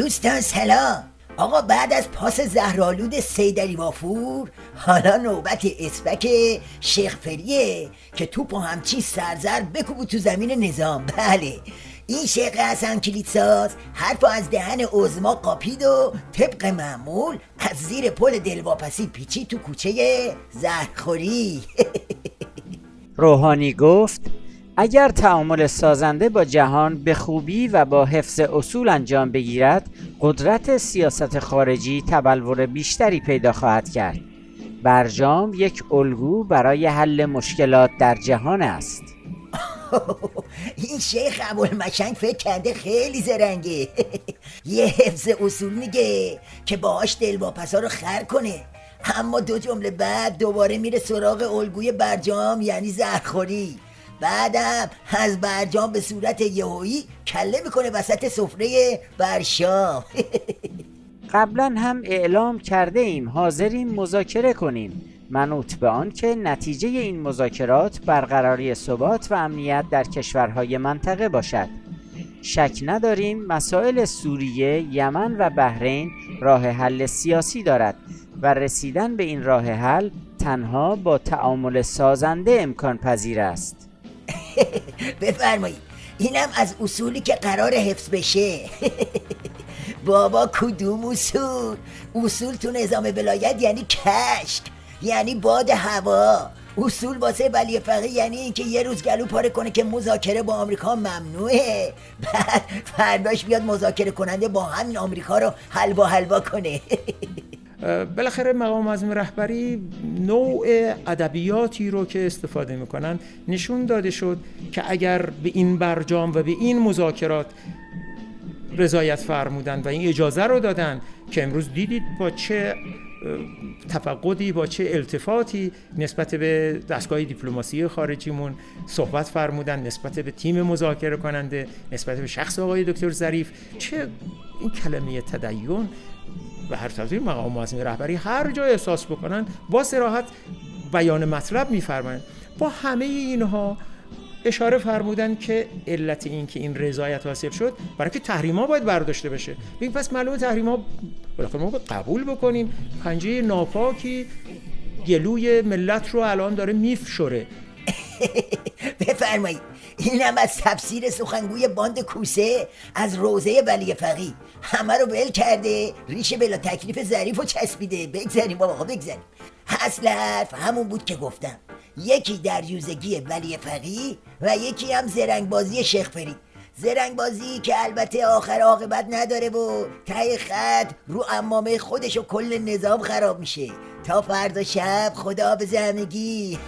دوستان سلام. آقا بعد از پاس زهرآلود سیدعلی وافور حالا نوبت اسپک شیخ فریه که توپو همچین سرزر بکوبو تو زمین نظام. بله این شیخ حسن کلیدساز حرفو از دهن عظما قاپید و طبق معمول از زیر پل دلواپسی پیچید تو کوچه زهرخوری. روحانی گفت اگر تعامل سازنده با جهان به خوبی و با حفظ اصول انجام بگیرد، قدرت سیاست خارجی تبلور بیشتری پیدا خواهد کرد. برجام یک الگو برای حل مشکلات در جهان است. این شیخ ابوالمشنگ فکر کرده خیلی زرنگه. یه حفظ اصول میگه که باهاش دلواپسا رو خر کنه، اما 2 جمله بعد دوباره میره سراغ الگوی برجام یعنی زهرخوری. بعدم از برجام به صورت یهویی کله میکنه وسط سفره برشام. قبلا هم اعلام کرده ایم حاضریم مذاکره کنیم، منوط به آن که نتیجه این مذاکرات برقراری ثبات و امنیت در کشورهای منطقه باشد. شک نداریم مسائل سوریه، یمن و بحرین راه حل سیاسی دارد و رسیدن به این راه حل تنها با تعامل سازنده امکان پذیر است. بفرمایید، اینم از اصولی که قرار حفظ بشه. بابا کدوم اصول؟ اصول تو نظام ولایت یعنی کشک، یعنی باد هوا. اصول واسه ولی فقیه یعنی اینکه یه روز گلو پاره کنه که مذاکره با آمریکا ممنوعه، بعد فرداش بیاد مذاکره کننده با همین آمریکا رو حلوا کنه. بالاخره مقام معظم رهبری نوع ادبیاتی رو که استفاده میکنن نشون داده شد که اگر به این برجام و به این مذاکرات رضایت فرمودن و این اجازه رو دادن که امروز دیدید با چه تفقدی، با چه التفاتی نسبت به دستگاه دیپلماسی خارجیمون صحبت فرمودن، نسبت به تیم مذاکره کننده، نسبت به شخص آقای دکتر ظریف، چه این کلمه تدین و هر تفسیر مقام معظم رهبری هر جا احساس بکنن با صراحت بیان مطلب می‌فرمایند. با همه اینها اشاره فرمودن که علت این که این رضایت حاصل شد برای که تحریم‌ها باید برداشته بشه. ببین پس معلومه تحریم‌ها بالاخره ما قبول بکنیم. پنجه ناپاکی گلوی ملت رو الان داره میفشره. بفرمایید، اینم از تفسیر سخنگوی باند کوسه از روضه ولی فقیه. همه رو ول کرده، ریشه بلا تکلیف ظریف رو چسبیده. بگذاریم بابا، بگذاریم. اصل حرف همون بود که گفتم، یکی دریوزگی ولی فقیه و یکی هم زرنگبازی شیخ فری. زرنگبازی که البته آخر عاقبت نداره و ته خط رو عمامه خودش و کل نظام خراب میشه. تا فردا شب خدا به همگی.